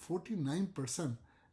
49%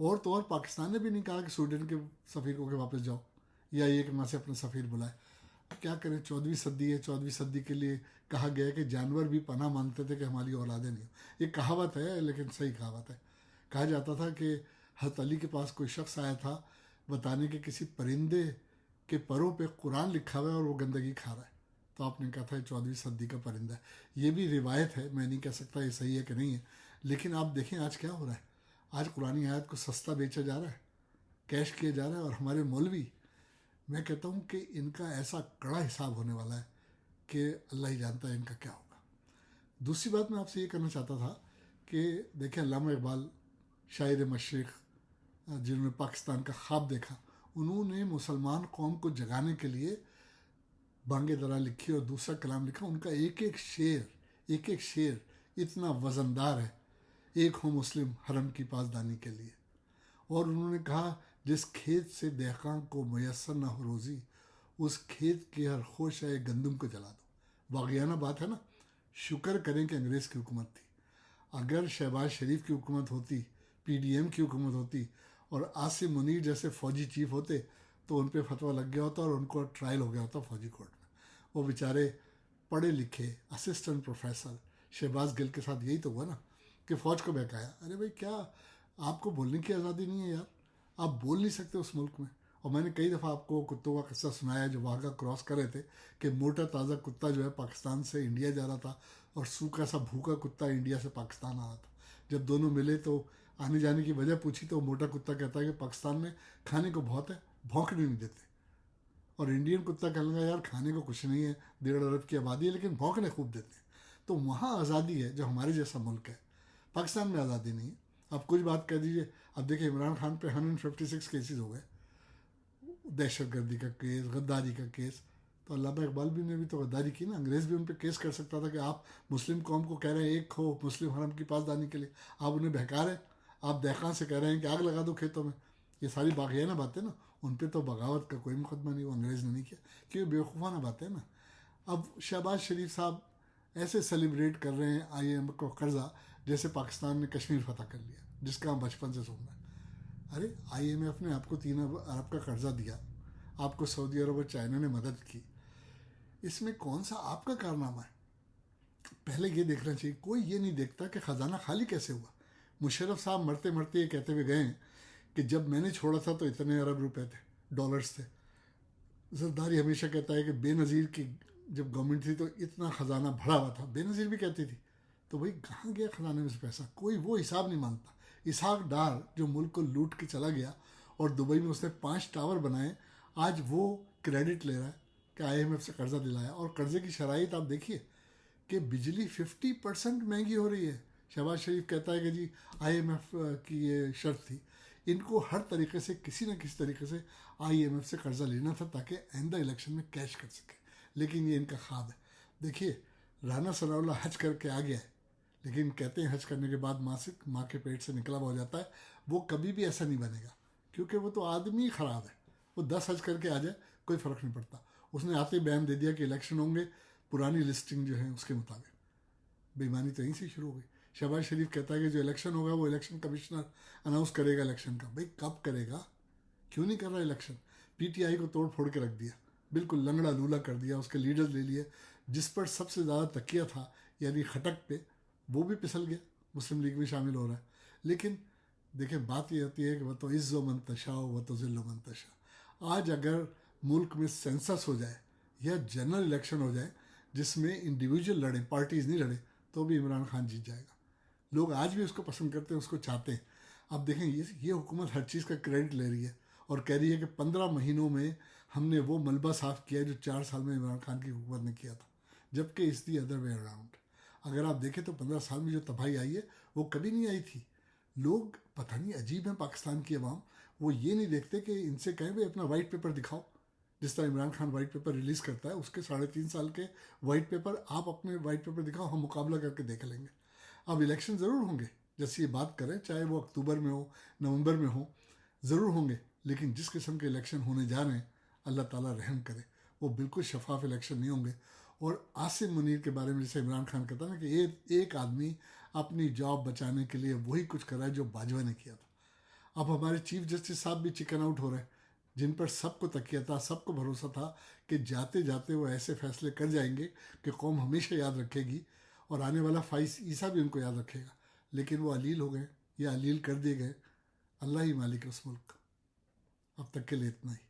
اور تو اور پاکستان نے بھی نہیں کہا کہ سویڈن کے سفیر کو کہ واپس جاؤ یا یہ کہ وہاں سے اپنا سفیر بلائے. کیا کریں, 14ویں صدی ہے, 14ویں صدی کے لیے کہا گیا ہے کہ جانور بھی پناہ مانگتے تھے کہ ہماری اولادیں نہیں ہوں. یہ کہاوت ہے لیکن صحیح کہاوت ہے. کہا جاتا تھا کہ حضرت علی کے پاس کوئی شخص آیا تھا بتانے کہ کسی پرندے کے پروں پہ قرآن لکھا ہوا ہے اور وہ گندگی کھا رہا ہے. تو آپ نے کہا تھا 14ویں صدی کا پرندہ ہے. یہ بھی روایت ہے, میں نہیں کہہ سکتا یہ صحیح ہے کہ نہیں ہے, لیکن آپ دیکھیں آج کیا ہو رہا ہے. آج قرآن آیت کو سستا بیچا جا رہا ہے, کیش کیا جا رہا ہے, اور ہمارے مولوی, میں کہتا ہوں کہ ان کا ایسا کڑا حساب ہونے والا ہے کہ اللہ ہی جانتا ہے ان کا کیا ہوگا. دوسری بات میں آپ سے یہ کرنا چاہتا تھا کہ دیکھیں علامہ اقبال شاعر مشرق جنہوں نے پاکستان کا خواب دیکھا, انہوں نے مسلمان قوم کو جگانے کے لیے بانگ درا لکھی اور دوسرا کلام لکھا. ان کا ایک ایک شعر اتنا وزندار ہے, ایک ہو مسلم حرم کی پاسدانی کے لیے. اور انہوں نے کہا جس کھیت سے دہقاں کو میسر نہ ہو روزی, اس کھیت کے ہر خوشہ گندم کو جلا دو. واقعانہ بات ہے نا. شکر کریں کہ انگریز کی حکومت تھی. اگر شہباز شریف کی حکومت ہوتی, پی ڈی ایم کی حکومت ہوتی اور عاصم منیر جیسے فوجی چیف ہوتے تو ان پہ فتویٰ لگ گیا ہوتا اور ان کو ٹرائل ہو گیا ہوتا فوجی کورٹ میں. وہ بیچارے پڑھے لکھے اسسٹنٹ پروفیسر, شہباز گل کے ساتھ یہی تو ہوا نا کہ فوج کو بہکایا. ارے بھائی کیا آپ کو بولنے کی آزادی نہیں ہے یار, آپ بول نہیں سکتے اس ملک میں. اور میں نے کئی دفعہ آپ کو کتوں کا قصہ سنایا جو واگا کراس کر رہے تھے کہ موٹا تازہ کتا جو ہے پاکستان سے انڈیا جا رہا تھا اور سوکھا سا بھوکا کتا انڈیا سے پاکستان آ رہا تھا. جب دونوں ملے تو آنے جانے کی وجہ پوچھی تو موٹا کتا کہتا ہے کہ پاکستان میں کھانے کو بہت ہے, بھونکنے نہیں دیتے. اور انڈین کتا کہنے لگا یار کھانے کو کچھ نہیں ہے, 1.5 ارب کی آبادی ہے لیکن بھونکنے خوب دیتے ہیں. تو وہاں آزادی ہے جو ہمارے جیسا ملک ہے, پاکستان میں آزادی نہیں ہے. آپ کچھ بات کہہ دیجئے. اب دیکھیں عمران خان پہ 156 کیسز ہو گئے, دہشت گردی کا کیس, غداری کا کیس. تو علامہ اقبال بھی نے بھی تو غداری کی نا. انگریز بھی ان پہ کیس کر سکتا تھا کہ آپ مسلم قوم کو کہہ رہے ہیں ایک ہو مسلم حرم کی پاسدانی کے لیے, آپ انہیں بہکا رہے ہیں. آپ دہقان سے کہہ رہے ہیں کہ آگ لگا دو کھیتوں میں. یہ ساری باغیانہ باتیں نا, ان پہ تو بغاوت کا کوئی مقدمہ نہیں, وہ انگریز نے نہیں کیا, کیونکہ بیوقوفانہ باتیں نا. اب شہباز شریف صاحب ایسے سیلیبریٹ کر رہے ہیں آئی ایم کو قرضہ جیسے پاکستان نے کشمیر فتح کر لیا, جس کا ہم بچپن سے سن رہے ہیں. ارے آئی ایم ایف نے آپ کو 3 ارب کا قرضہ دیا, آپ کو سعودی عرب اور چائنا نے مدد کی, اس میں کون سا آپ کا کارنامہ ہے؟ پہلے یہ دیکھنا چاہیے. کوئی یہ نہیں دیکھتا کہ خزانہ خالی کیسے ہوا. مشرف صاحب مرتے مرتے یہ کہتے ہوئے گئے ہیں کہ جب میں نے چھوڑا تھا تو اتنے ارب روپے تھے, ڈالرز تھے. زرداری ہمیشہ کہتا ہے کہ بے نظیر کی جب گورنمنٹ تھی تو اتنا خزانہ بھرا ہوا تھا, بے نظیر بھی کہتی تھی. تو بھائی کہاں گیا خزانے میں سے پیسہ؟ کوئی وہ حساب نہیں مانتا. اسحاق ڈار جو ملک کو لوٹ کے چلا گیا اور دبئی میں اس نے 5 ٹاور بنائے, آج وہ کریڈٹ لے رہا ہے کہ آئی ایم ایف سے قرضہ دلایا. اور قرضے کی شرائط آپ دیکھیے کہ بجلی 50% مہنگی ہو رہی ہے. شہباز شریف کہتا ہے کہ جی آئی ایم ایف کی یہ شرط تھی. ان کو ہر طریقے سے کسی نہ کسی طریقے سے آئی ایم ایف سے قرضہ لینا تھا تاکہ آئندہ الیکشن میں کیش کر سکے, لیکن یہ ان کا خواب ہے. دیکھیے رانا ثناء اللہ حج کر کے آ گیا ہے, لیکن کہتے ہیں حج کرنے کے بعد ماں کے پیٹ سے نکلا ہوا ہو جاتا ہے. وہ کبھی بھی ایسا نہیں بنے گا کیونکہ وہ تو آدمی خراب ہے. وہ 10 حج کر کے آ جائے کوئی فرق نہیں پڑتا. اس نے آتے بیان دے دیا کہ الیکشن ہوں گے پرانی لسٹنگ جو ہے اس کے مطابق. بےمانی تو یہیں سے شروع ہو گئی. شہباز شریف کہتا ہے کہ جو الیکشن ہوگا وہ الیکشن کمشنر اناؤنس کرے گا الیکشن کا. بھائی کب کرے گا؟ کیوں نہیں کر رہا الیکشن؟ پی ٹی آئی کو توڑ پھوڑ کے رکھ دیا, بالکل لنگڑا لولا کر دیا. اس کے لیڈرز لے لیے, جس پر سب سے زیادہ تکیہ تھا یعنی خٹک پہ, وہ بھی پسل گیا. مسلم لیگ بھی شامل ہو رہا ہے. لیکن دیکھیں بات یہ ہوتی ہے کہ وہ تو عز و منتشا وہ تو ذل و منتشا. آج اگر ملک میں سینسس ہو جائے یا جنرل الیکشن ہو جائے جس میں انڈیویجول لڑیں, پارٹیز نہیں لڑیں, تو بھی عمران خان جیت جائے گا. لوگ آج بھی اس کو پسند کرتے ہیں, اس کو چاہتے ہیں. اب دیکھیں یہ حکومت ہر چیز کا کریڈٹ لے رہی ہے اور کہہ رہی ہے کہ 15 مہینوں میں ہم نے وہ ملبہ صاف کیا ہے جو 4 سال میں عمران خان کی حکومت نے کیا تھا, جبکہ اس دی ادر وے اراؤنڈ. اگر آپ دیکھیں تو 15 سال میں جو تباہی آئی ہے وہ کبھی نہیں آئی تھی. لوگ پتہ نہیں عجیب ہیں پاکستان کی عوام, وہ یہ نہیں دیکھتے کہ ان سے کہیں بھائی اپنا وائٹ پیپر دکھاؤ. جس طرح Imran Khan white paper release کرتا ہے, اس کے 3.5 سال کے وائٹ پیپر, آپ اپنے وائٹ پیپر دکھاؤ, ہم مقابلہ کر کے دیکھ لیں گے. اب الیکشن ضرور ہوں گے جیسے یہ بات کریں, چاہے وہ اکتوبر میں ہو نومبر میں ہو, ضرور ہوں گے. لیکن جس قسم کے الیکشن ہونے جا رہے ہیں اللہ تعالیٰ رحم کرے, وہ بالکل شفاف الیکشن نہیں ہوں گے. اور عاصم منیر کے بارے میں جیسے عمران خان کہتا ہے نا کہ ایک آدمی اپنی جاب بچانے کے لیے وہی کچھ کرا ہے جو باجوہ نے کیا تھا. اب ہمارے چیف جسٹس صاحب بھی چکن آؤٹ ہو رہے ہیں، جن پر سب کو تکیہ تھا، سب کو بھروسہ تھا کہ جاتے جاتے وہ ایسے فیصلے کر جائیں گے کہ قوم ہمیشہ یاد رکھے گی اور آنے والا فائز عیسیٰ بھی ان کو یاد رکھے گا، لیکن وہ علیل ہو گئے یا علیل کر دیے گئے۔ اللہ ہی مالک ہے اس ملک کا۔ اب تک کے لیے اتنا ہی۔